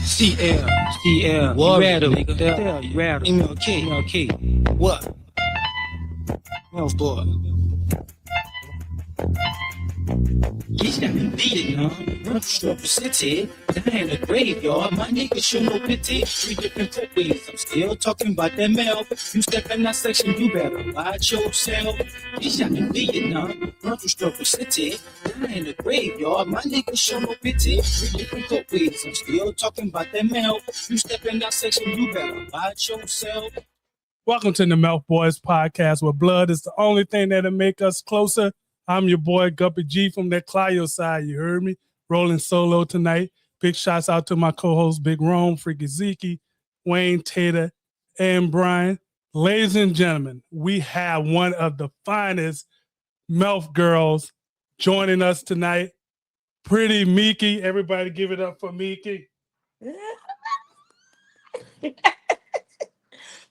CL, What? you rattle, nigga. You rattle. MLK. What? Melph Boy. Bitch got me beat it, huh? Run through city. Down in the graveyard, my niggas show no pity. 3 different footways, I'm still talking about that Melph. You step in that section, you better watch yourself. Bitch got me beat it, huh? Run through city. Down in the graveyard, my niggas show no pity. 3 different footways, I'm still talking about that Melph. You step in that section, you better watch yourself. Welcome to the Melph Boys Podcast, where blood is the only thing that'll make us closer. I'm your boy, Guppy G from that Clio side. You heard me? Rolling solo tonight. Big shouts out to my co-hosts, Big Rome, Freaky Zeke, Wayne, Tater, and Brian. Ladies and gentlemen, we have one of the finest Melph girls joining us tonight. Pretty Meeky. Everybody give it up for Meeky.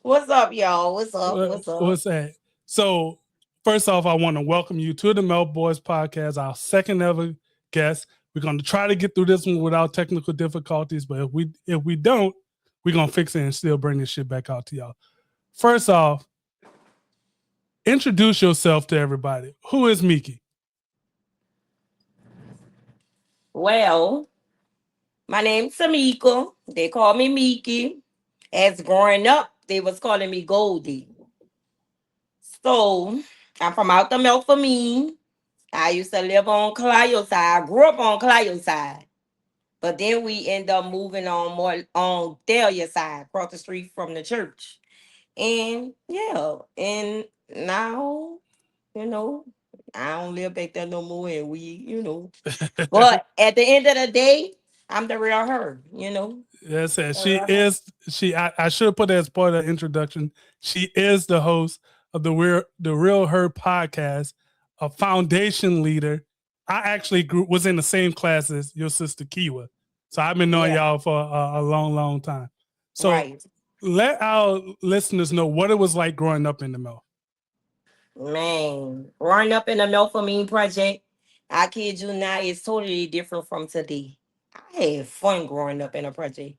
What's up, y'all? What's up? What's that? So, first off, I want to welcome you to the Melph Boys Podcast, our second ever guest. We're going to try to get through this one without technical difficulties, but if we don't, we're going to fix it and still bring this shit back out to y'all. First off, introduce yourself to everybody. Who is Meeky? Well, my name's Tamika. They call me Meeky. As growing up, they was calling me Goldie. So, I'm from out the Melph for me. I used to live on Clio side. I grew up on Clio side. But then we end up moving on more on Dahlia side, across the street from the church. And yeah, and now, I don't live back there no more. And but at the end of the day, I'm the real her, That's it. I should put that as part of the introduction. She is the host of the Real Her podcast, a foundation leader. I actually was in the same class as your sister Kiwa. So I've been knowing y'all for a long, long time. So let our listeners know what it was like growing up in the Melph. Man, growing up in the Melph for me project, I kid you not, is totally different from today. I had fun growing up in a project.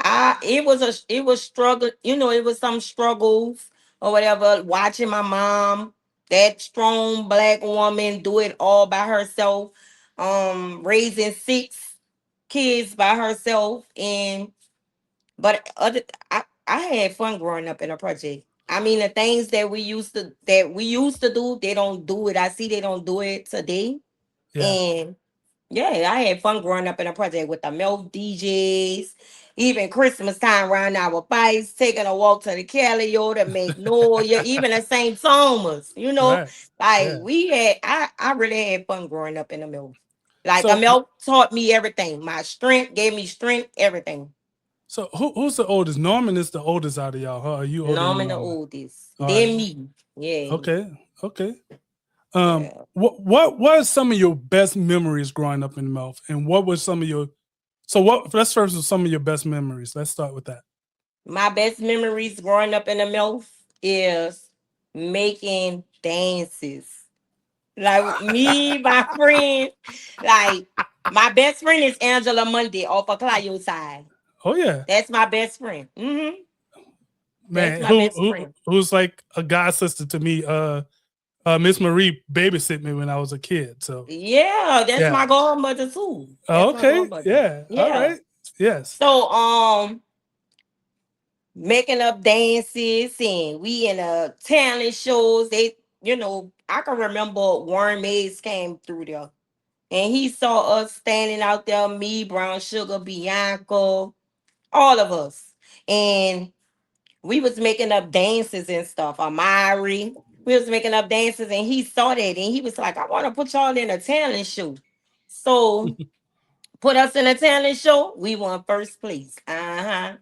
It was struggle, it was some struggles or whatever, watching my mom, that strong black woman, do it all by herself, raising 6 kids by herself. I had fun growing up in a project. I mean, the things that we used to do, they don't do it. I see they don't do it today. Yeah. And yeah, I had fun growing up in a project with the Melph DJs. Even Christmas time, around our bikes, taking a walk to the Calio to Magnolia, even the St. Thomas, Right. I really had fun growing up in the Melph. Like, the Melph taught me everything. My strength, gave me strength, everything. So who's the oldest? Norman is the oldest out of y'all, huh? Are you older? Norman the oldest. All Then right. me. Yeah. Okay. What are some of your best memories growing up in Melph? And what was some of your let's start with some of your best memories. Let's start with that. My best memories growing up in the Melph is making dances. Like, me, my friend, like, my best friend is Angela Monday off of Clio side. Oh yeah. That's my best friend. Mm-hmm. Man, who's like a god sister to me. Miss Marie babysit me when I was a kid. So yeah, that's my godmother too. Okay. Yeah. All right. Yes. So making up dances, and we in a talent shows. I can remember Warren Mays came through there, and he saw us standing out there, me, Brown Sugar, Bianca, all of us. And we was making up dances and stuff. Amari, we was making up dances, and he saw that, and he was like, I want to put y'all in a talent show. So put us in a talent show. We won first place.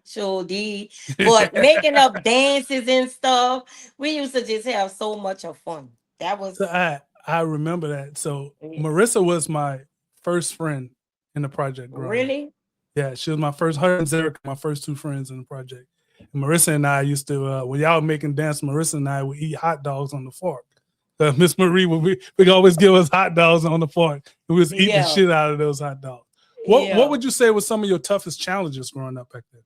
Sure did. But making up dances and stuff, we used to just have so much of fun. That was. I remember that. So Marissa was my first friend in the project. Really? Yeah, she was my first. Her and Zerika, my first 2 friends in the project. And Marissa and I used to, when y'all making dance, Marissa and I would eat hot dogs on the fork. Miss Marie would always give us hot dogs on the fork. We was eating the shit out of those hot dogs. What Yeah. would you say was some of your toughest challenges growing up back then?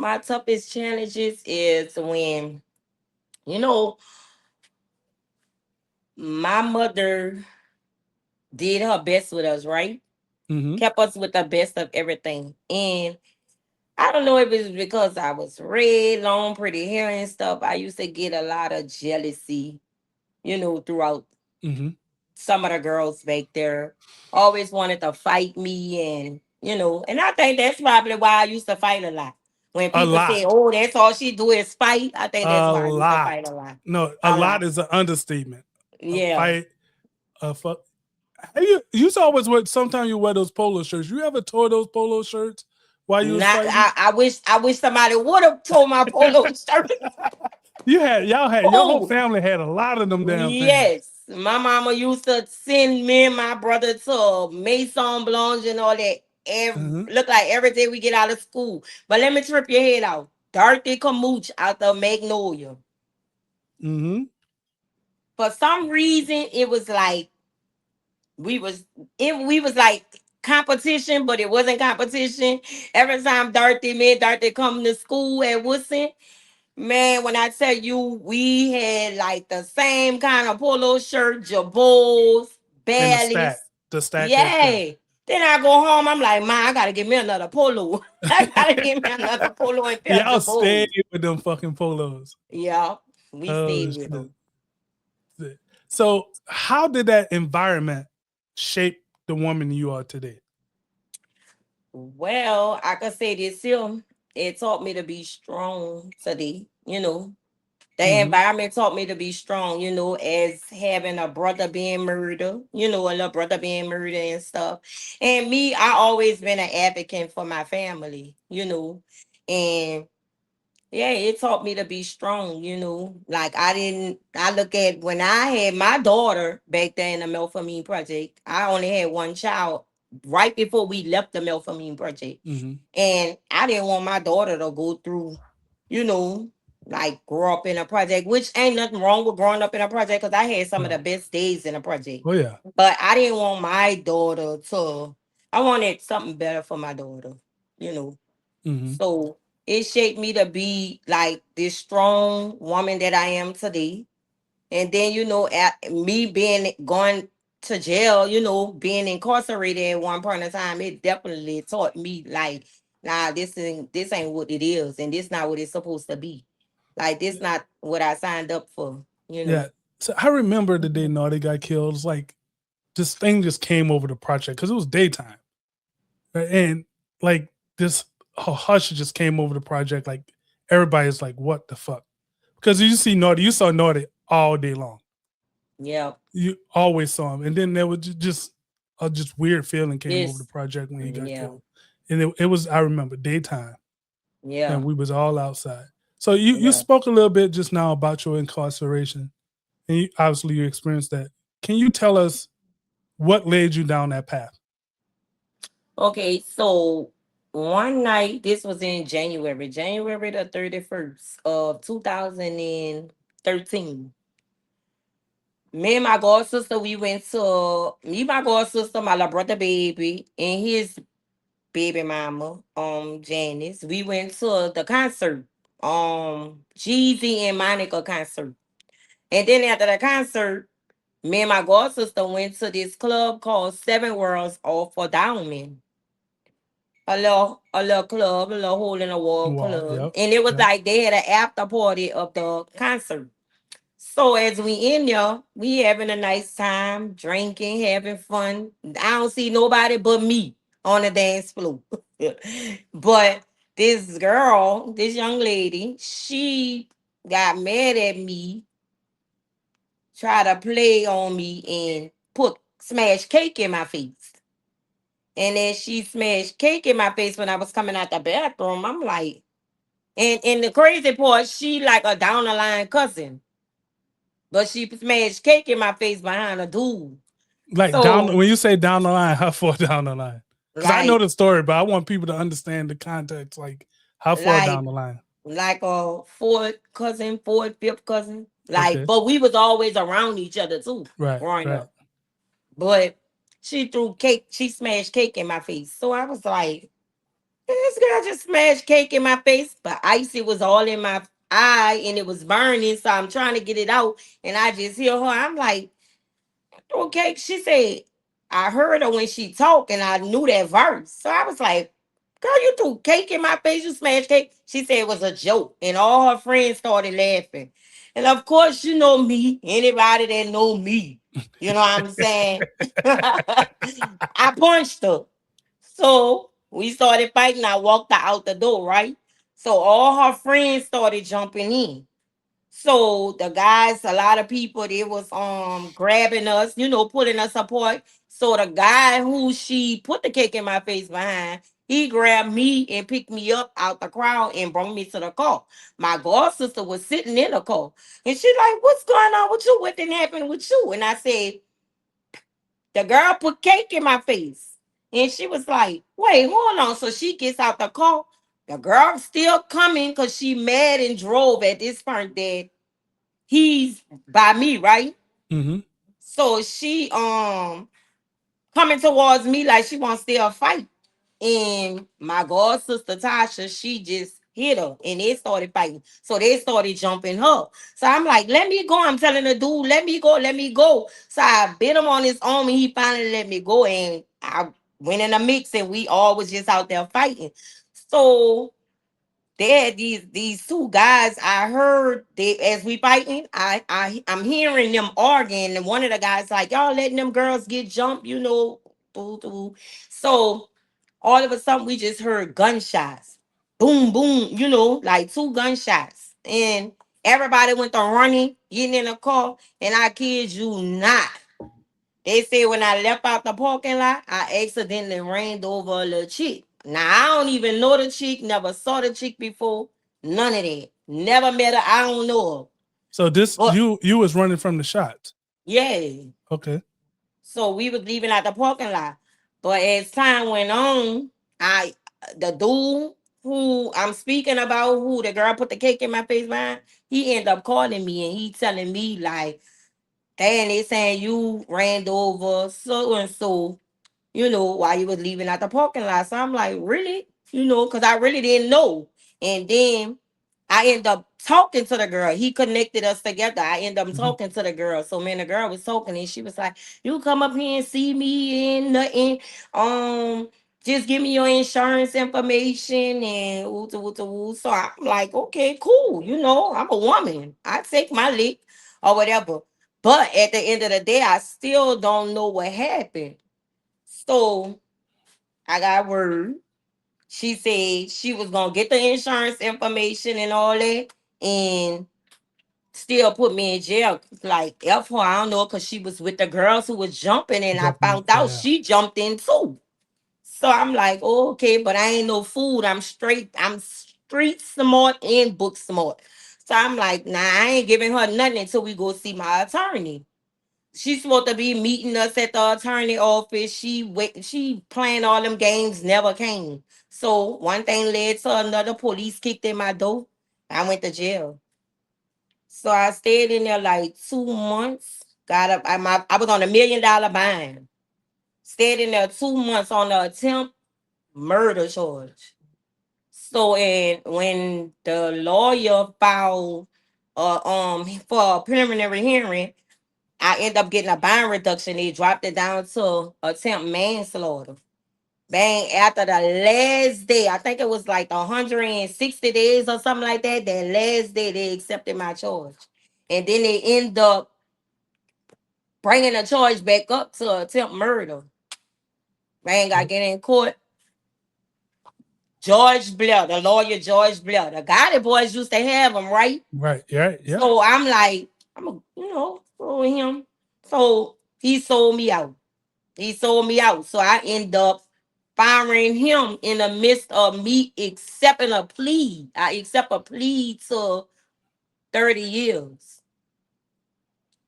My toughest challenges is when, you know, my mother did her best with us, right? Mm-hmm. Kept us with the best of everything. And I don't know if it's because I was red, long, pretty hair and stuff. I used to get a lot of jealousy, throughout Mm-hmm. some of the girls back there. Always wanted to fight me and I think that's probably why I used to fight a lot. When A people say, lot. oh, that's all she do is fight, I think that's A why I used to fight a lot. lot. No, a A lot lot. is an understatement. A Yeah. fight, a fuck. Hey, you used to always wear. Sometimes you wear those polo shirts. You ever tore those polo shirts while you was Not fighting? I wish somebody would have told my polo shirt. Your whole Oh, family had a lot of them damn things. yes. My mama used to send me and my brother to Maison Blanche and all that. Uh-huh. Look like every day we get out of school. But let me trip your head out. Dorothy Camooch out the Magnolia. Mm-hmm. For some reason, it was like we was we was like competition, but it wasn't competition. Every time me and Dorothy come to school at Woodson, man, when I tell you, we had like the same kind of polo shirt, jabots, And bellies. the stack right there. Yay. Then I go home, I'm like, man, I gotta get me another polo. I gotta get me another polo and pair of Y'all stayed jabos. with them fucking polos. Yeah, we Oh stayed with shit. them. So how did that environment shape the woman you are today? Well, I could say this here. It taught me to be strong today. The Mm-hmm. environment taught me to be strong, as having a brother being murdered, a little brother being murdered and stuff. And me, I always been an advocate for my family. And yeah, it taught me to be strong. Like I look at when I had my daughter back there in the Melph Project, I only had one child right before we left the Melph Project. Mm-hmm. And I didn't want my daughter to go through, you know, like grow up in a project, which ain't nothing wrong with growing up in a project because I had some of Right. the best days in a project. Oh yeah. But I didn't want my daughter I wanted something better for my daughter. Mm-hmm. So it shaped me to be like this strong woman that I am today. And then, at me being going to jail, being incarcerated at one point in time, it definitely taught me like, nah, this ain't what it is, and this not what it's supposed to be. Like this not what I signed up for. Yeah. So I remember the day Naughty got killed. It's like this thing just came over the project because it was daytime. Right? And like this hush just came over the project. Like everybody's like, what the fuck? Because you saw Naughty all day long. Yeah. You always saw him. And then there was just a just weird feeling came over the This. project when he got Yeah. killed. And it was, I remember, daytime. And Yeah. we was all outside. So you Yeah. spoke a little bit just now about your incarceration. And obviously you experienced that. Can you tell us what led you down that path? Okay, so one night, this was in January the 31st of 2013. Me and my god sister, we went to me, my god sister, my little brother baby, and his baby mama, Janice. We went to the concert, Jeezy and Monica concert. And then after the concert, me and my god sister went to this club called Seven Worlds off for Downman. A little club, a little hole in the wall Wow. club. Yep. And it was Yep. like they had an after party of the concert. So as we in there, we having a nice time, drinking, having fun. I don't see nobody but me on the dance floor. But this girl, this young lady, she got mad at me, tried to play on me and put smash cake in my face. And then she smashed cake in my face when I was coming out the bathroom. I'm like, and the crazy part, she like a down the line cousin. But she smashed cake in my face behind a dude. Like So when you say down the line, how far down the line? Because I know like the story, but I want people to understand the context. Like how far down like the line? like a fourth, fifth cousin. Like, Okay. but we was always around each other too, Right. growing Right. up. But She threw cake, she smashed cake in my face. So I was like, this girl just smashed cake in my face, but icy was all in my eye and it was burning. So I'm trying to get it out. And I just hear her. I'm like, okay. She said, I heard her when she talked and I knew that verse. So I was like, girl, you threw cake in my face, you smashed cake. She said it was a joke. And all her friends started laughing. And of course, you know me, anybody that know me, you know what I'm saying? I punched her. So we started fighting. I walked her out the door, right? So all her friends started jumping in. So the guys, a lot of people, they was grabbing us, pulling us apart. So the guy who she put the cake in my face behind, he grabbed me and picked me up out the crowd and brought me to the car. My god sister was sitting in the car. And she like, what's going on with you? What didn't happen with you? And I said, the girl put cake in my face. And she was like, wait, hold on. So she gets out the car. The girl still coming because she mad and drove at this point that he's by me, right? Mm-hmm. So she coming towards me like she wants to still fight. And my god sister Tasha, she just hit her and they started fighting. So they started jumping her. So I'm like, let me go. I'm telling the dude, let me go, let me go. So I bit him on his arm and he finally let me go. And I went in a mix and we all was just out there fighting. So they had these two guys. I heard they as we fighting. I'm hearing them arguing, and one of the guys like, y'all letting them girls get jumped, Boo, boo. So all of a sudden we just heard gunshots, boom, boom, like two gunshots, and everybody went to running, getting in a car, and I kid you not. They said when I left out the parking lot, I accidentally ran over a little chick. Now I don't even know the chick, never saw the chick before, none of that. Never met her, I don't know her. So this But you was running from the shots. yeah, Okay. so we was leaving out the parking lot. But as time went on, I the dude who I'm speaking about, who the girl put the cake in my face behind, he ended up calling me and he telling me like, "Dang, they saying you ran over so and so, while you was leaving out the parking lot." So I'm like, really? Because I really didn't know. And then I end up talking to the girl. He connected us together. I end up Mhm. talking to the girl. So me and the girl was talking, and she was like, "You come up here and see me and nothing. Um, just give me your insurance information and ooh, ooh, ooh." So I'm like, okay, cool. I'm a woman. I take my lick or whatever. But at the end of the day, I still don't know what happened. So I got word. She said she was gonna get the insurance information and all that, and still put me in jail. Like F her, I don't know, cause she was with the girls who was jumping, and I Jumping. found out Yeah. she jumped in too. So I'm like, oh, okay, but I ain't no fool. I'm straight. I'm street smart and book smart. So I'm like, nah, I ain't giving her nothing until we go see my attorney. She's supposed to be meeting us at the attorney office. She playing all them games, never came. So one thing led to another. Police kicked in my door. I went to jail. So I stayed in there like 2 months. Got up. I was on $1 million bind. Stayed in there 2 months on the attempt murder charge. So and when the lawyer filed for a preliminary hearing, I end up getting a bond reduction. They dropped it down to attempt manslaughter. Bang, after the last day, I think it was like 160 days or something like that. That last day, they accepted my charge. And then they end up bringing the charge back up to attempt murder. Bang, I get in court. George Blair, the lawyer George Blair, the guy that boys used to have him, right? Right. Yeah. Yeah. So I'm like, go with him. So he sold me out. He sold me out. So I end up firing him in the midst of me accepting a plea. I accept a plea to 30 years.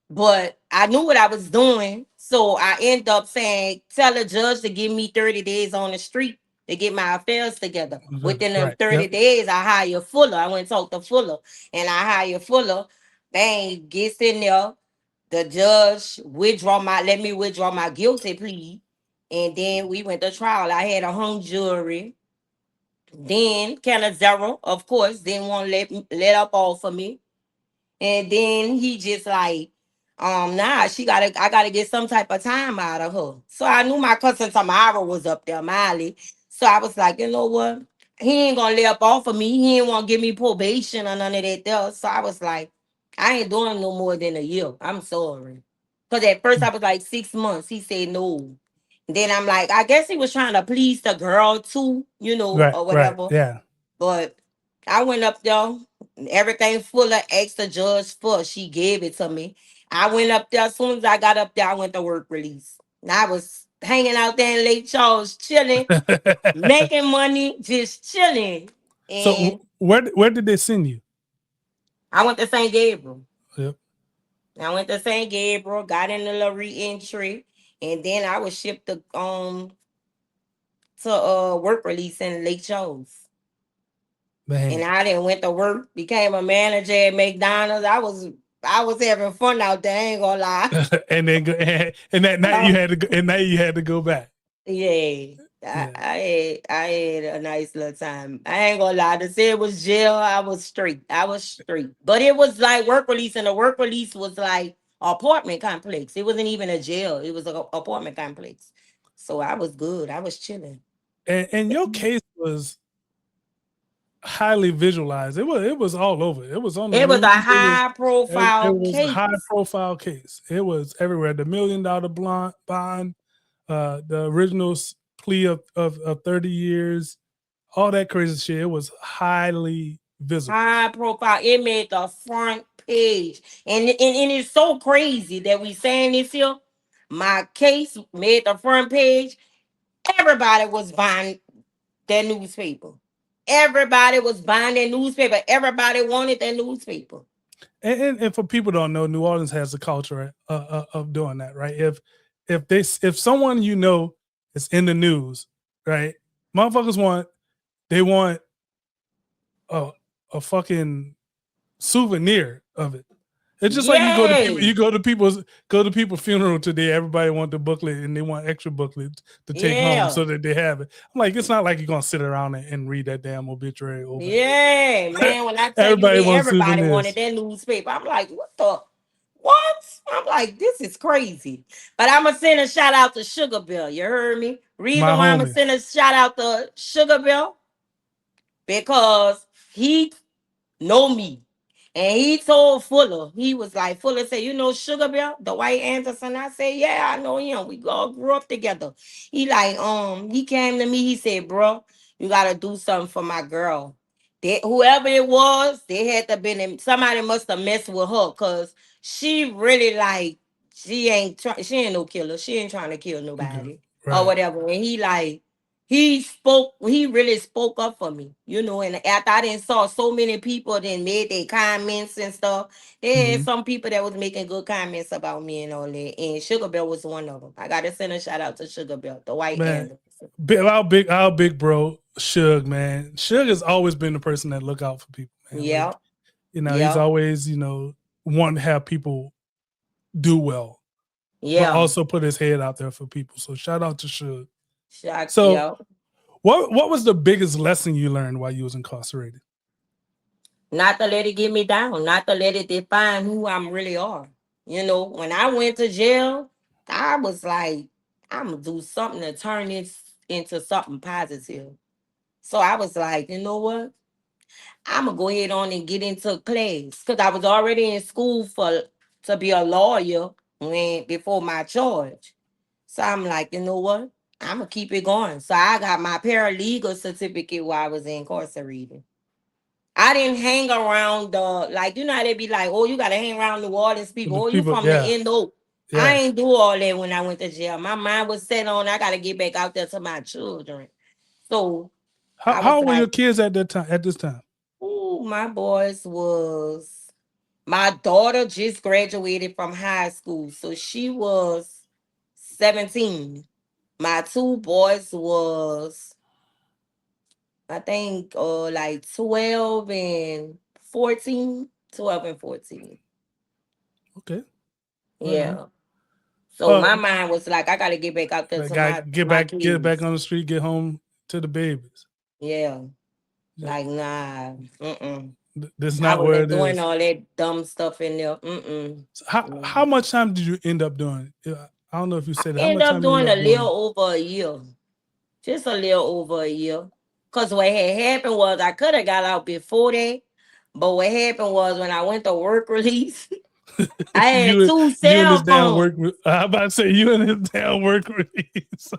But I knew what I was doing. So I end up saying, tell the judge to give me 30 days on the street to get my affairs together. Within them Right. 30 Yep. days, I hire Fuller. I went and talked to Fuller and I hire Fuller. Bang, gets in there. The judge let me withdraw my guilty plea. And then we went to trial. I had a hung jury. Then Canazero, of course, didn't want to let up all for me. And then he just like, nah, I gotta get some type of time out of her. So I knew my cousin Tamara was up there, Miley. So I was like, you know what? He ain't gonna lay up off of me. He ain't want to give me probation or none of that there. So I was like, I ain't doing no more than a year. I'm sorry. Cause at first I was like 6 months. He said no. Then I'm like, I guess he was trying to please the girl too, Right, or right. whatever. Yeah. But I went up there, everything full of extra judge for. She gave it to me. I went up there. As soon as I got up there, I went to work release. And I was hanging out there in Lake Charles, chilling, making money, just chilling. So And where did they send you? I went to St. Gabriel. Yep. I went to St. Gabriel, got in the little re-entry, and then I was shipped to work release in Lake Charles. And Man. I didn't went to work, became a manager at McDonald's. I was having fun out there, I ain't gonna lie. And then and that night you Um, had to go, and now you had to go back. yeah. I, Yeah. I had a nice little time. I ain't gonna lie. To say it was jail, I was straight. I was straight. But it was like work release, and the work release was like apartment complex. It wasn't even a jail. It was an apartment complex. So I was good. I was chilling. And your case was highly visualized. It was all over. It was on the It was news. a It was high it profile was a high case. profile case. It was everywhere. The $1 million bond, the original plea of 30 years, all that crazy shit. It was highly visible. High profile. It made the front page. And it's so crazy that we saying this here. My case made the front page. Everybody was buying that newspaper. Everybody was buying that newspaper. Everybody wanted that newspaper. And for people who don't know, New Orleans has a culture of doing that, right? If someone is in the news, right? Motherfuckers want a a fucking souvenir of it. It's just like Yes. go to people's funeral today. Everybody want the booklet and they want extra booklets to take home Yeah. so that they have it. I'm like, it's not like you're gonna sit around and read that damn obituary over and Yeah, over. man. When I tell you Everybody that wants everybody wanted souvenirs. that newspaper, I'm like, what? I'm like, this is crazy. But I'm gonna send a shout out to Sugar Bill. You heard me? My Reason why I'm gonna homie. send a shout out to Sugar Bill because he know me. And he told Fuller, he was like, Fuller said, you know Sugar Bear, the white Anderson. I said, yeah, I know him. We all grew up together. He like, he came to me, he said, bro, you gotta do something for my girl. Whoever it was, they had to been somebody must have messed with her because she really like she ain't no killer. She ain't trying to kill Okay. nobody or Right. whatever. And he like he really spoke up for me, and after I didn't saw so many people then made their comments and stuff, there had Mhm. some people that was making good comments about me and all that. And Sugar Bell was one of them. I gotta send a shout out to Sugar Bell, the white Man, Anderson. our big bro, Suge, man. Suge has always been the person that look out for people, man. Yeah, Like, he's yeah, always, wanting to have people do well, but yeah. also put his head out there for people. So shout out to Suge. Shock, So yeah. what was the biggest lesson you learned while you was incarcerated? Not to let it get me down, not to let it define who I'm really are. When I went to jail, I was like, I'm gonna do something to turn this into something positive. So I was like, you know what? I'm gonna go ahead on and get into class because I was already in school to be a lawyer when before my charge. So I'm like, you know what? I'm gonna keep it going. So I got my paralegal certificate while I was incarcerated. I didn't hang around the like how they be like, oh, you gotta hang around New Orleans people. The Oh, you people, from the yeah, NO. I yeah. ain't do all that when I went to jail. My mind was set on I gotta get back out there to my children. So How I how was old were your like, kids at that time? At this time? ooh, my boys was my daughter just graduated from high school, so she was 17. My two boys was I think like 12 and 14. 12 and 14. Okay, right on. Yeah. So Oh, my mind was like, I gotta get back out there like, to gotta my get back kids. on the street, get home to the babies. Yeah. Yeah, Like nah. Mm-mm. that's I not where wasn't it doing is. all that dumb stuff in there. Mm-mm. So Mm. how much time did you end up doing? Yeah, I don't know if you I said it. How ended much up time you end doing a up little doing? over a year. Just a little over a year. Cause what had happened was I could have got out before that. But what happened was when I went to work release, I had two You and this cell damn phones. work. I'm about to say you and this damn work release.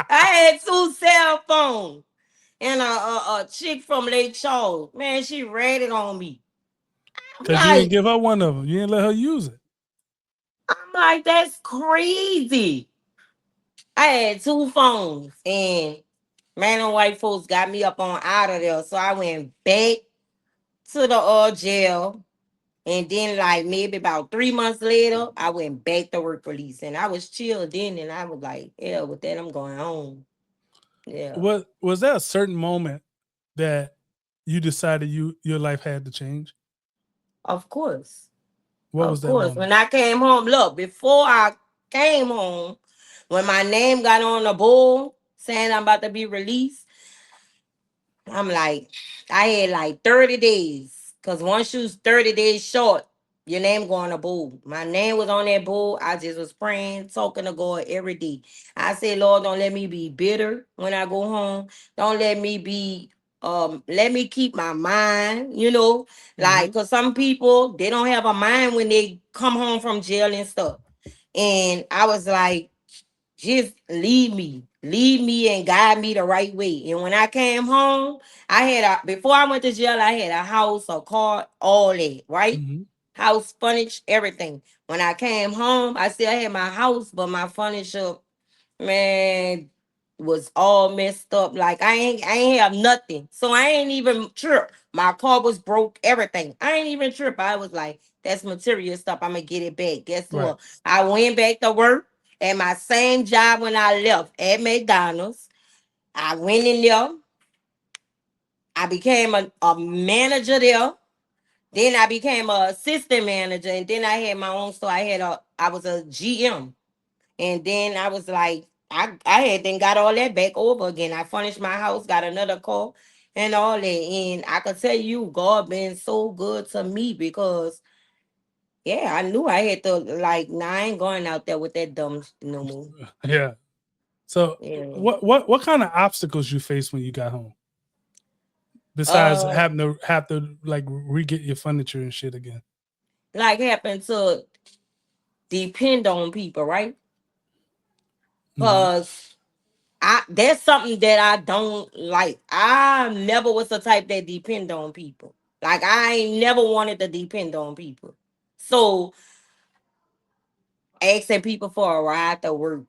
I had two cell phones. And a chick from Lake Charles, man, she ratted on me. I'm Cause you didn't like, give her one of them. You didn't let her use it. I'm like, that's crazy. I had two phones, and man and white folks got me up on out of there. So I went back to the jail, and then like maybe about 3 months later, I went back to work release, and I was chill then, and I was like, yeah, with that, I'm going home. Yeah, What was there a certain moment that you decided your life had to change? of course. What was Of that course, moment? when I came home, look, before I came home, when my name got on the bull saying I'm about to be released, I'm like, I had like 30 days. Cause once you was 30 days short, your name go on the bull. My name was on that bull. I just was praying, talking to God every day. I said, Lord, don't let me be bitter when I go home. Don't let me be let me keep my mind, Mm-hmm. like cause some people they don't have a mind when they come home from jail and stuff. And I was like, just lead me and guide me the right way. And when I came home, I had before I went to jail, I had a house, a car, all that, right? Mm-hmm. House furniture, everything. When I came home, I still had my house, but my furniture, man, was all messed up. Like I ain't have nothing. So I ain't even trip. My car was broke, everything. I ain't even trip. I was like, that's material stuff. I'm gonna get it back. Guess Right. what? I went back to work at my same job when I left at McDonald's. I went in there. I became a manager there. Then I became a assistant manager, and then I had my own store. I was a GM. And then I was like, I had then got all that back over again. I furnished my house, got another car, and all that. And I could tell you, God been so good to me because yeah, I knew I had to like, nah, I ain't going out there with that dumb no more. Yeah. So Yeah. what kind of obstacles you faced when you got home? Besides Uh having to have to like re get your furniture and shit again. like happened to depend on people, right? Mm-hmm. Cause that's something that I don't like. I never was the type that depend on people. Like I ain't never wanted to depend on people. So asking people for a ride to work,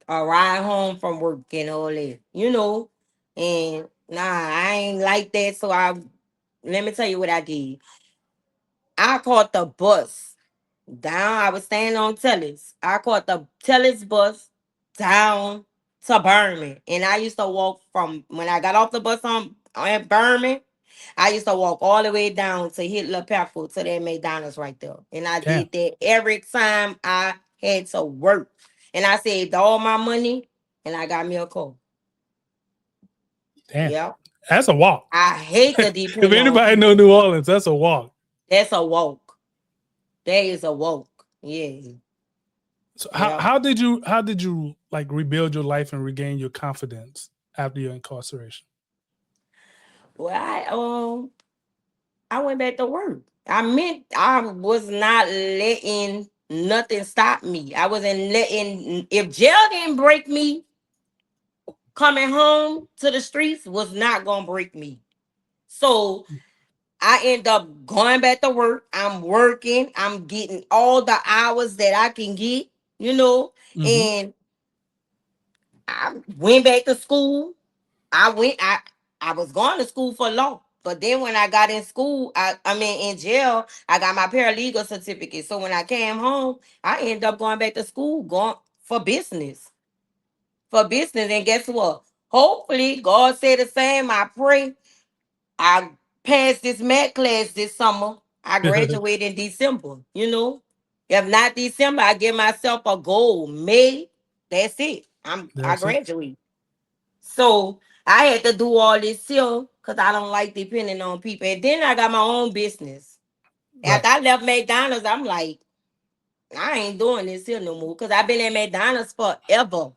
a ride home from work and all that. And nah, I ain't like that. So let me tell you what I did. I caught the bus down. I was staying on Tellis. I caught the Tellis bus down to Berman. And I used to walk from when I got off the bus on Berman, I used to walk all the way down to Hitler Peckle to that McDonald's right there. And I Damn. did that every time I had to work. And I saved all my money and I got me a car. Damn. Yeah. That's a walk. I hate to If depend on anybody know people. New Orleans, that's a walk. That's a walk. That is a walk. Yeah. So Yeah. how did you like rebuild your life and regain your confidence after your incarceration? Well, I went back to work. I meant I was not letting nothing stop me. I wasn't letting if jail didn't break me, coming home to the streets was not gonna break me. So I end up going back to work. I'm working. I'm getting all the hours that I can get, you know, Mm-hmm. and I went back to school. I was going to school for law. But then when I got in school, I mean in jail, I got my paralegal certificate. So when I came home, I ended up going back to school, going for business. For business. And guess what? Hopefully, God said the same. I pray I passed this math class this summer. I graduated in December. If not December, I give myself a goal. May, that's it. I That's it. graduate. So I had to do all this here because I don't like depending on people. And then I got my own business. Right. After I left McDonald's, I'm like, I ain't doing this here no more. Cause I've been at McDonald's forever.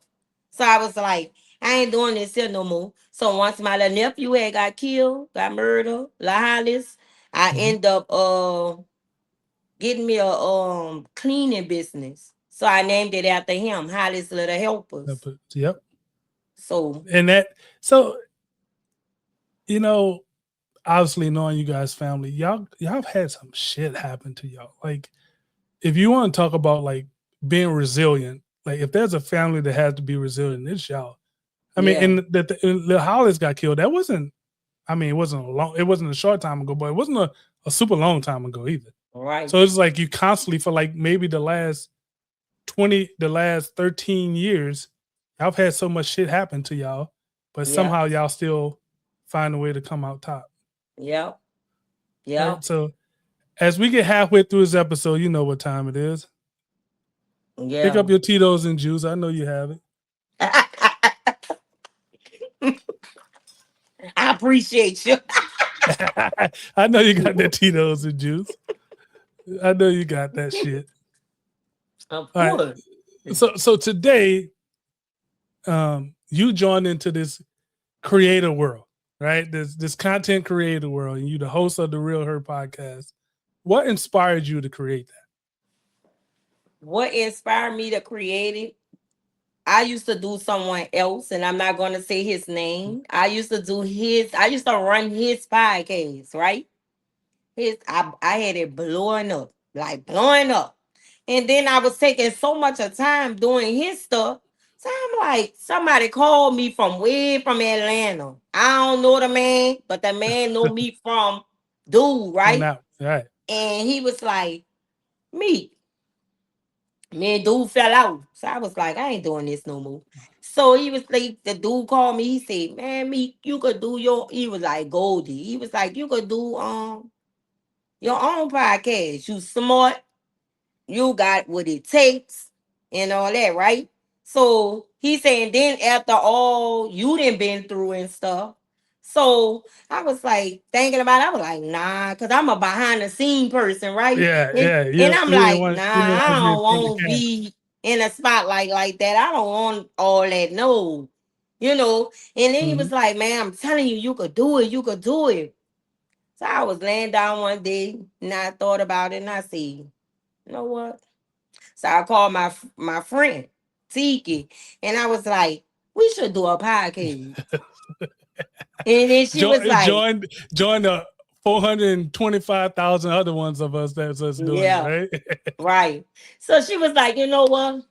So I was like, I ain't doing this here no more. So once my little nephew had got killed, got murdered, La Hollis, I Mhm. end up getting me a cleaning business. So I named it after him, Hollis Little Helpers. Yep. So And that, so, you know, obviously knowing you guys' family, y'all have had some shit happen to y'all. Like, if you want to talk about like being resilient, like if there's a family that has to be resilient, it's y'all. I mean, yeah, and that the Hollis got killed. That wasn't. I mean, it wasn't a short time ago, but it wasn't a super long time ago either. right. So it's like you constantly for like maybe the last 13 years, y'all had so much shit happen to y'all, but Yeah, somehow y'all still find a way to come out top. yeah, yeah, Right. So as we get halfway through this episode, you know what time it is. Pick yeah. up your Tito's and juice. I know you have it. I appreciate you. I know you got that Tito's and juice. I know you got that shit. Of All right. course. So today, you joined into this creator world, right? This content creator world, and you the host of the Real Her podcast. What inspired you to create that? What inspired me to create it? I used to do someone else, and I'm not going to say his name. I used to run his podcast, right? I had it blowing up, like blowing up. And then I was taking so much of time doing his stuff. So I'm like, somebody called me from way from Atlanta. I don't know the man, but the man know me from dude, From right? that, right? And he was like, me. Me and dude fell out. So I was like, I ain't doing this no more. So he was like, the dude called me. He said, man, me, you could do he was like Goldie. He was like, you could do your own podcast. You smart, you got what it takes and all that, right? So he's saying then after all you done been through and stuff. So I was like thinking about it. I was like, nah, because I'm a behind the scene person, right? Yeah, And, yeah, and yeah. I'm like, You nah, didn't want I to be in don't front of want the to camera. be in a spotlight like that. I don't want all that. No, you know. And then he Mhm. was like, man, I'm telling you, you could do it. You could do it. So I was laying down one day and I thought about it and I said, you know what? So I called my friend Tiki, and I was like, "We should do a podcast." And then she was Join, like, join, join the 425,000 other ones of us that's us doing it, "Yeah, right? right." So she was like, "You know what?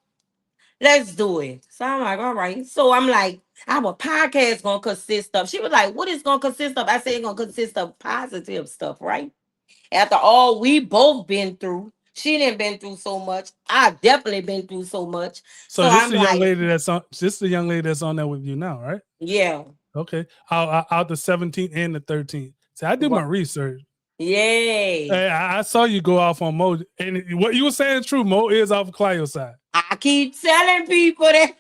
Let's do it." So I'm like, "All right." So I'm like, "Our podcast gonna consist of." She was like, "What is gonna consist of?" I said, "It's gonna consist of positive stuff, right?" After all we both been through. She didn't been through so much. I definitely been through so much. So So this is I'm the young like, lady that's on. This is the young lady that's on there with you now, right? yeah. Okay. Out the 17th and the 13th. See, I do my research. Yay. Hey, I saw you go off on Mo, and what you were saying is true. Mo is off Clio's side. I keep telling people that.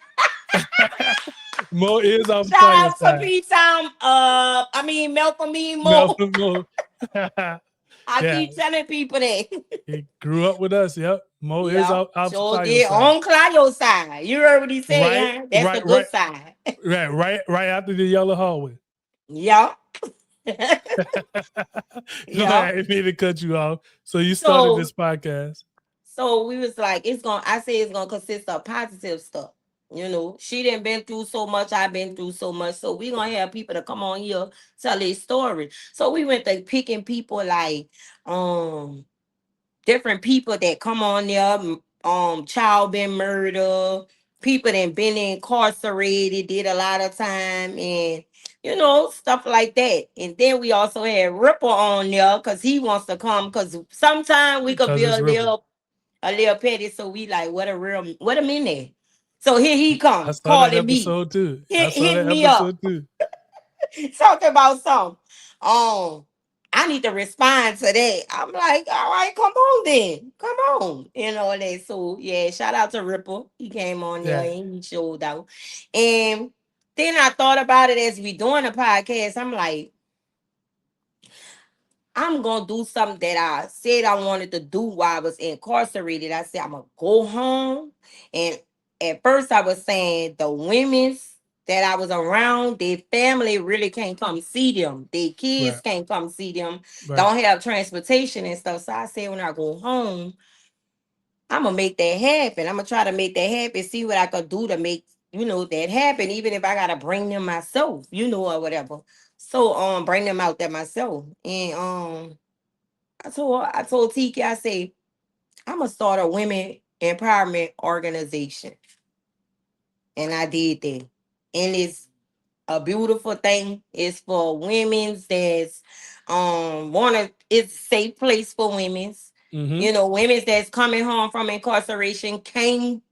Mo is off Shout Clio's out to side. P Time. I mean Malcolm me more. Melph Mo. I Yeah, keep telling people that. he grew up with us. Yep. Mo is Yeah, off sure Clio's did side. on Claudio side. You heard what he said, Right, huh? That's the right, good right, side. right after the yellow hallway. Yeah. No, Yeah. I didn't mean to cut you off. So you started So this podcast. so we was like, I say it's gonna consist of positive stuff. You know, she didn't been through so much, I've been through so much. So we gonna have people to come on here, tell their story. So we went to picking people like different people that come on there, child been murdered, people that been incarcerated, did a lot of time, and stuff like that. And then we also had Ripper on there because he wants to come because sometimes we could Because be it's Ripple. a little petty. So we like, what a minute. So here he I come saw that calling me, episode too. I saw hit that me up, episode too. talking about something. Um, I need to respond to that. I'm like, all right, come on then. Come on. That. So yeah, shout out to Ripple. He came on there Yeah. and he showed out. And then I thought about it as we doing the podcast. I'm like, I'm gonna do something that I said I wanted to do while I was incarcerated. I said I'm gonna go home, and at first I was saying the women's that I was around, their family really can't come see them. Their kids Right. can't come see them. Right. Don't have transportation and stuff. So I said when I go home, I'm gonna make that happen. I'm gonna try to make that happen. See what I could do to make that happen. Even if I gotta bring them myself, or whatever. So bring them out there myself and I told Tiki, I say, I'm gonna start a women empowerment organization. And I did that. And it's a beautiful thing. It's for women's that's wanna it's a safe place for women's. Mm-hmm. Women's that's coming home from incarceration can't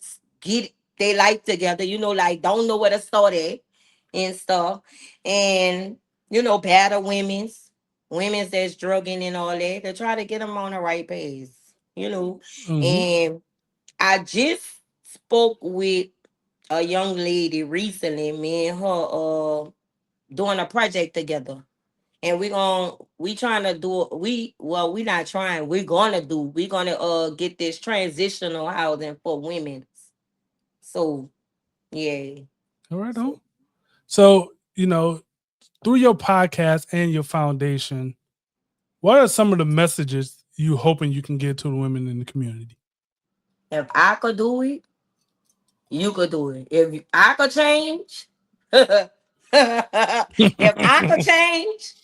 get their life together, like don't know where to start at and stuff. And battle women's that's drugging and all that, to try to get them on the right pace, you know. Mm-hmm. And I just spoke with a young lady recently, me and her doing a project together. And we trying to do we not trying, we're gonna get this transitional housing for women. So yeah. All right, on. So So, through your podcast and your foundation, what are some of the messages you hoping you can get to the women in the community? if I could do it, you could do it. If I could change, if I could change,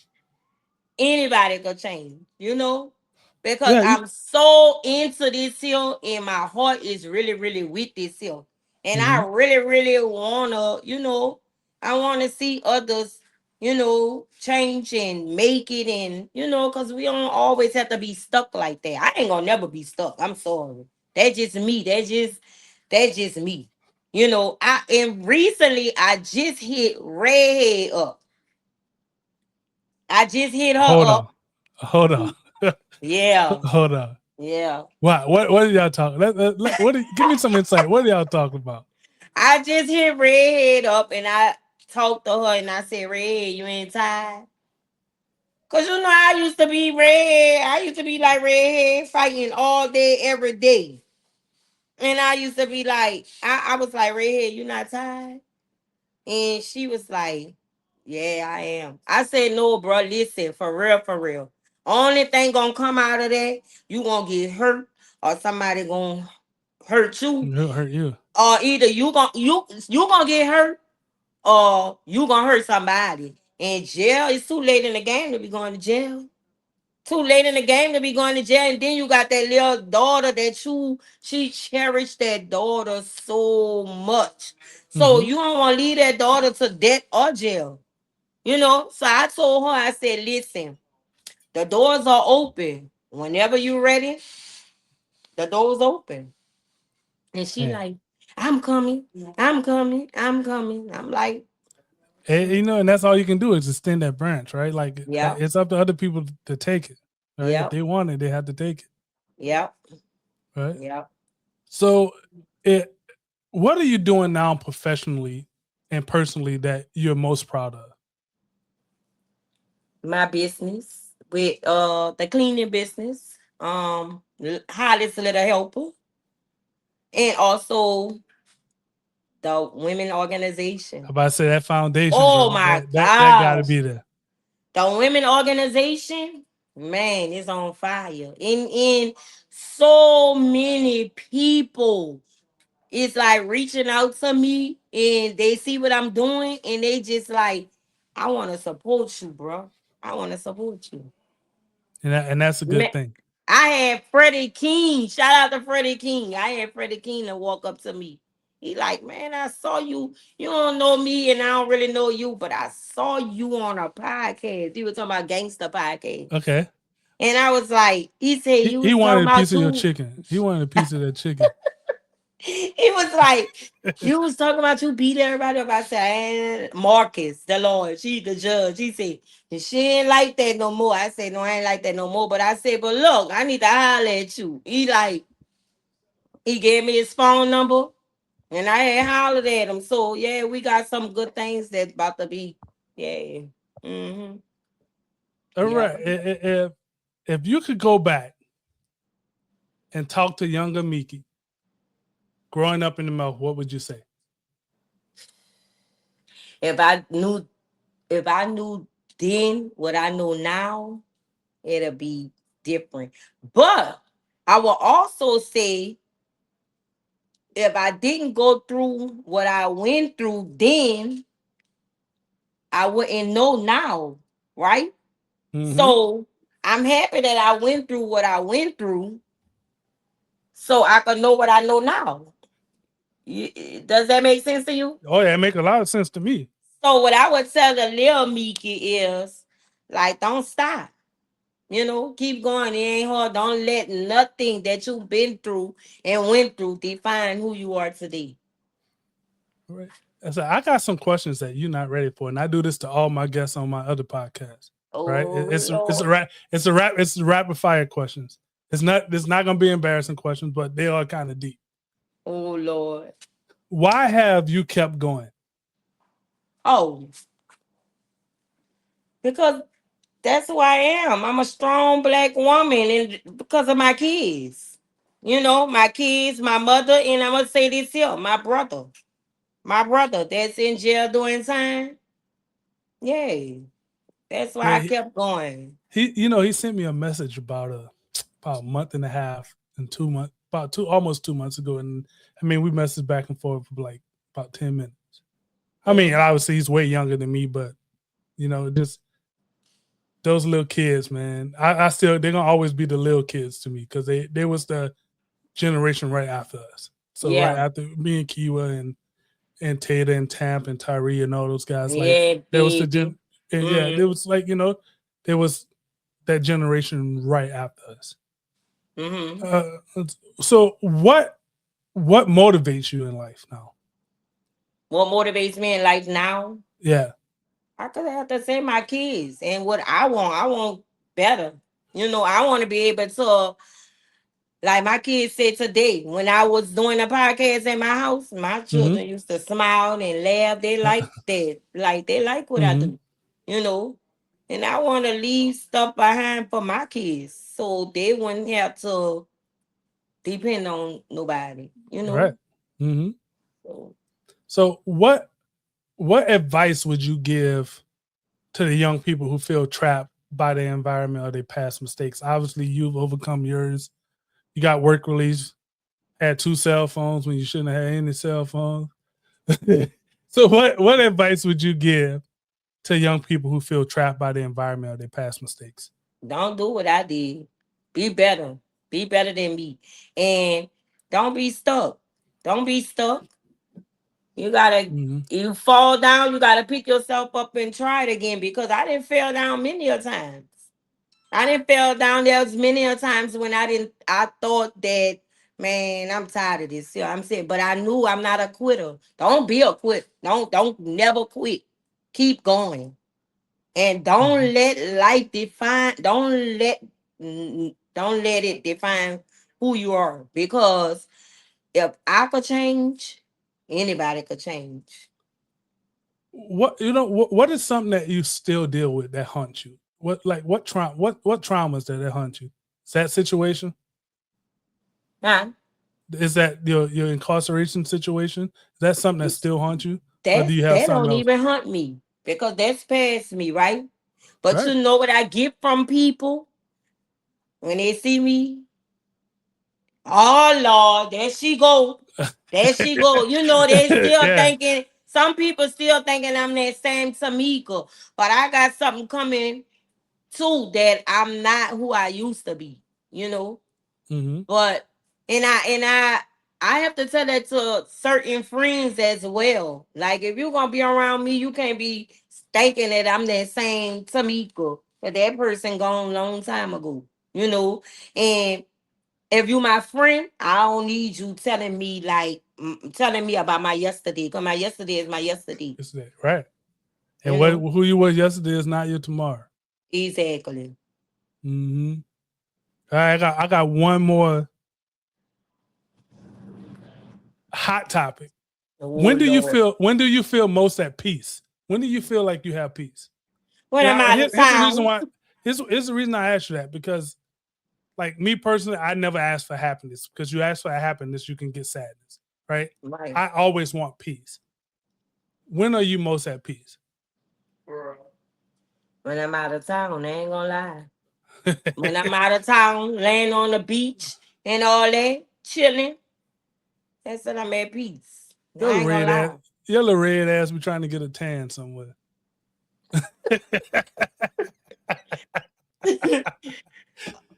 anybody could change, because Yeah. I'm so into this here and my heart is really, really with this here. And I Mm-hmm. really, really wanna, I wanna see others, change and make it, and because we don't always have to be stuck like that. I ain't gonna never be stuck. I'm sorry. That's just me. That's just me. And recently I just hit Redhead up. I just hit her Hold up. on. Hold on. Yeah. Hold on. Yeah. Wow. What are y'all talking? Give me some insight. What are y'all talking about? I just hit Redhead up and I talked to her and I said, Redhead, you ain't tired? Cause I used to be Redhead. I used to be like Redhead fighting all day, every day. And I used to be like, I was like, Redhead, you not tired? And she was like, yeah, I am. I said, no, bro, listen, for real, for real. Only thing gonna come out of that, you gonna get hurt or somebody gonna hurt you. It'll hurt you. Or either you gonna get hurt or you gonna hurt somebody. And jail, it's too late in the game to be going to jail. Too late in the game to be going to jail. And then you got that little daughter that she cherished that daughter so much. So Mm-hmm. you don't want to leave that daughter to death or jail. So I told her, I said, listen, the doors are open. Whenever you're ready, the door's open. And she Yeah. like, I'm coming, I'm coming, I'm coming. I'm like, And that's all you can do is extend that branch, right? Like yeah, it's up to other people to take it, right? If yeah, they want it, they have to take it, yeah, right? yeah. So, what are you doing now professionally and personally that you're most proud of? My business with the cleaning business, Hollis Little Helper, and also the women organization. About to say that foundation, Oh girl, my that got to gosh. be there. The women organization, man, is on fire. In so many people, it's like reaching out to me and they see what I'm doing and they just like, I want to support you, bro. I want to support you. And that's a Ma- good thing. I had Freddie King. Shout out to Freddie King. I had Freddie King to walk up to me. He like, man, I saw you. You don't know me, and I don't really know you, but I saw you on a podcast. He was talking about gangster podcast, Okay. and I was like, he said He, you he was talking wanted a about piece of your two. chicken. He wanted a piece of that chicken. He was like, you was talking about you beat everybody up. I said, Marcus, the Lord, she the judge. He said, and she ain't like that no more. I said, no, I ain't like that no more. But I said, but look, I need to holler at you. He gave me his phone number and I had hollered at him. So yeah, we got some good things that's about to be. Yeah. Mm-hmm. All Yeah. right. If you could go back and talk to younger Meeky growing up in the Melph, what would you say? If I knew if I knew then what I know now, it'll be different. But I will also say if I didn't go through what I went through then, I wouldn't know now, right? Mm-hmm. So I'm happy that I went through what I went through so I can know what I know now. Does that make sense to you? Oh yeah, it make a lot of sense to me. So what I would tell the little Meeky is like, don't stop. Keep going. It ain't hard. Don't let nothing that you've been through and went through define who you are today. Right. So I got some questions that you're not ready for, and I do this to all my guests on my other podcasts. Right? Oh It's a Lord. rap it's rapid fire questions. It's not gonna be embarrassing questions, but they are kind of deep. Oh Lord. Why have you kept going? Oh, because that's who I am. I'm a strong black woman, and because of my kids. My kids, my mother, and I'm gonna say this here, my brother. My brother that's in jail doing time. Yeah. That's why Yeah, I kept going. he sent me a message about a month and a half and 2 months, about almost 2 months ago, and I mean we messaged back and forth for like about 10 minutes. I mean, Mm. obviously he's way younger than me, but just those little kids, man. I still they're gonna always be the little kids to me because they was the generation right after us. So right Yeah. after me and Kiwa and Tater and Tamp and Tyree and all those guys, like Yeah, there was baby. and yeah, Mm-hmm. there was like there was that generation right after us. Mm-hmm. Uh, so what motivates you in life now? What motivates me in life now? Yeah. I could have to say my kids and what I want better. I want to be able to, like my kids said today, when I was doing a podcast in my house, my Mm-hmm. children used to smile and laugh. They like that. Like they like what I Mm-hmm. do, you know. And I want to leave stuff behind for my kids so they wouldn't have to depend on nobody, you Right. know. Mm-hmm. So, So what advice would you give to the young people who feel trapped by their environment or their past mistakes? Obviously, you've overcome yours. You got work release, had 2 cell phones when you shouldn't have had any cell phones. So, what advice would you give to young people who feel trapped by their environment or their past mistakes? don't do what I did. Be better. Be better than me. And don't be stuck. Don't be stuck. You gotta Mm-hmm. you fall down, you gotta pick yourself up and try it again because I didn't fall down many a times. I didn't fall down. There was many a times when I thought that, man, I'm tired of this. I'm saying, but I knew I'm not a quitter. Don't be a quit. Don't never quit. Keep going. And Mm-hmm. don't let life define, don't let it define who you are. Because if I could change, anybody could change. What is something that you still deal with that haunts you? What traumas that haunt you? Is that situation? Huh? Is that your incarceration situation? Is that something that still haunts you, or do you have That something don't else? even hunt me because that's past me, right? But Right. you know what I get from people when they see me? Oh Lord, there she go. There she go. They still Yeah. thinking, some people still thinking I'm that same Tamika. But I got something coming too that I'm not who I used to be, you know. Mm-hmm. But and I have to tell that to certain friends as well. Like if you're gonna be around me, you can't be thinking that I'm that same Tamika. But that person gone long time ago, you know. And If you my friend, I don't need you telling me like telling me about my yesterday. Because my yesterday is my yesterday. It's that, right? And You what know? who you was yesterday is not your tomorrow. Exactly. Mm-hmm. All right, I got one more hot topic. Oh Lord. When do you feel most at peace? When do you feel like you have peace? When And I'm out of here's the reason town. why. Here's the reason I asked you that, because like me personally, I never ask for happiness, because you ask for happiness, you can get sadness, right? Right. I always want peace. When are you most at peace? When I'm out of town, I ain't gonna lie. When I'm out of town, laying on the beach and all that, chilling, that's when I'm at peace. Your I little ain't gonna red ass, lie. your little red ass be trying to get a tan somewhere.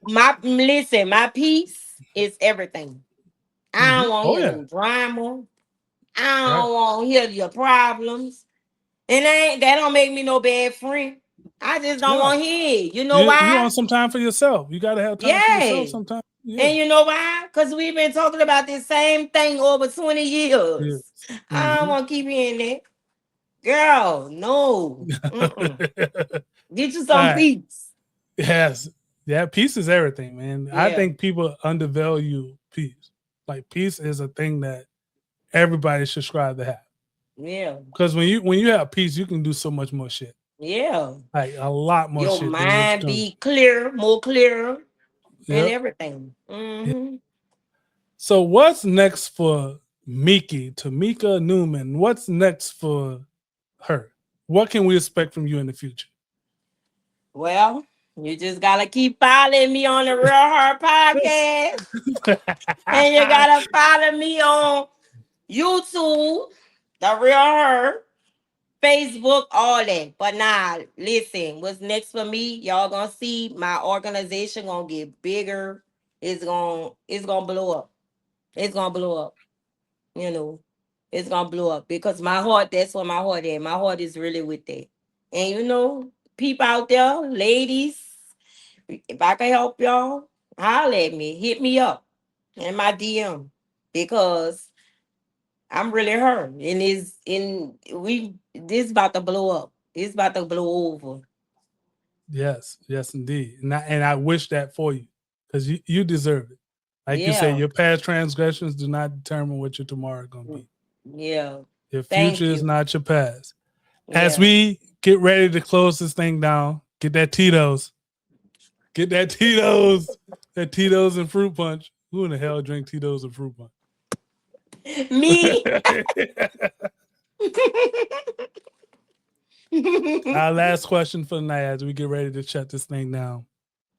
My peace is everything. I don't want to Oh hear yeah, no drama. I right. don't want to hear your problems. And that don't make me no bad friend. I just don't No, want to hear it. You know you why? want some time for yourself. You got to have time for yourself Yeah. sometimes. Yeah, And you know why? Because we've been talking about this same thing over 20 yeah. years. I don't Mm-hmm. want to keep hearing that. Girl, no. Mm-mm. Get you All some right. peace. Yes. Yeah, peace is everything, man. I Yeah. think people undervalue peace. Like peace is a thing that everybody should strive to have. Yeah. Because when you have peace, you can do so much more shit. Yeah. Like a lot more Your shit than what mind you can. be clear, more clearer, and Yep. everything. Yeah. Mm-hmm. So what's next for Meeky, Tamika Newman? What's next for her? What can we expect from you in the future? Well, you just gotta keep following me on the Real Hard Podcast. And you gotta follow me on YouTube, the Real Her, Facebook, all that. But nah, listen, what's next for me? Y'all gonna see my organization gonna get bigger. It's gonna blow up. It's gonna blow up. You know, it's gonna blow up because my heart. That's what my heart is. My heart is really with that. And people out there, ladies, if I can help y'all, holler at me. Hit me up in my DM because I'm really her. And it's in we this about to blow up. It's about to blow over. Yes, yes, indeed. And I wish that for you, because you deserve it. Like you say, Yeah. your past transgressions do not determine what your tomorrow is going to be. Yeah. Your future Thank is you. not your past. As Yeah. we get ready to close this thing down, get that Tito's. Get that Tito's and fruit punch. Who in the hell drink Tito's and fruit punch? Me. Our last question for the night as we get ready to shut this thing down.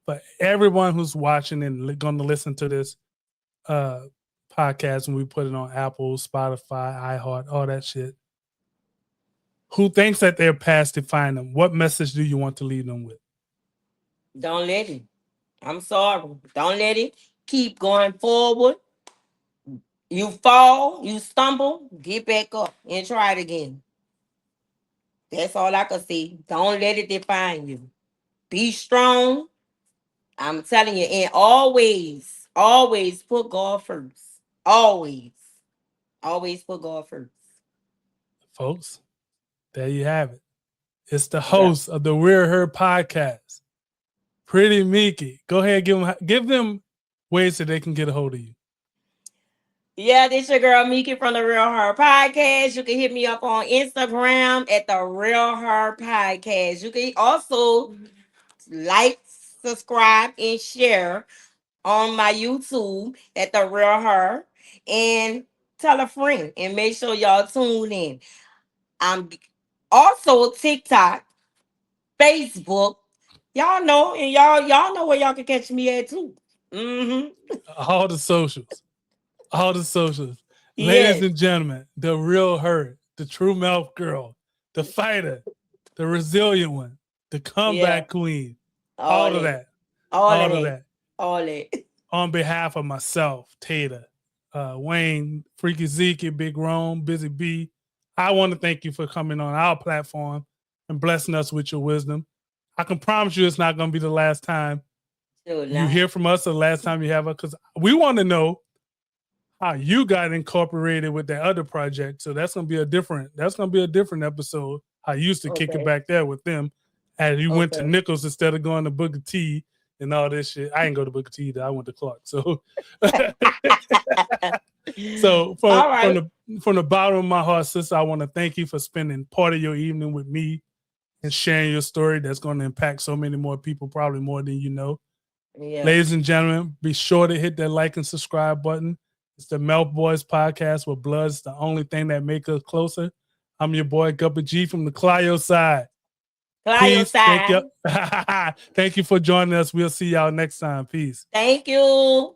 For everyone who's watching and going to listen to this uh, podcast when we put it on Apple, Spotify, iHeart, all that shit, who thinks that they're past define them, what message do you want to leave them with? Don't let it. I'm sorry. Don't let it. Keep going forward. You fall, you stumble, get back up and try it again. That's all I can say. Don't let it define you. Be strong. I'm telling you, and always put God first. Always put God first. Folks, there you have it. It's the Yeah. host of the We're Her podcast, Pretty Meeky. Go ahead, give them ways that they can get a hold of you. Yeah, this your girl Meeky from the Real Her Podcast. You can hit me up on Instagram at the Real Her Podcast. You can also like, subscribe, and share on my YouTube at the Real Her, and tell a friend and make sure y'all tune in. I'm also TikTok, Facebook. Y'all know, and y'all know where y'all can catch me at too. Mm-hmm. All the socials. All the socials. Ladies Yes. and gentlemen, the real her, the true Melph girl, the fighter, the resilient one, the Yeah. comeback queen. All All of that. that. All of All of that. that. All that. On behalf of myself, Tater, Wayne, Freaky Zeke, Big Rome, Busy B, I want to thank you for coming on our platform and blessing us with your wisdom. I can promise you it's not going to be the last time. Sure you not. hear from us the last time you have us, because we want to know how you got incorporated with that other project. So that's gonna be a different episode. How you used to kick it Okay. back there with them, as you went to Okay. Nichols instead of going to Booker T and all this shit. I ain't go to Booker T either. I went to Clark. So so All right. from the bottom of my heart, sister, I want to thank you for spending part of your evening with me and sharing your story that's going to impact so many more people, probably more than you know. Yeah. Ladies and gentlemen, be sure to hit that like and subscribe button. It's the Melph Boys Podcast, where blood's the only thing that makes us closer. I'm your boy Guppy G from the Clio side. Clio Peace. Thank side. you. Thank you for joining us. We'll see y'all next time. Peace. Thank you.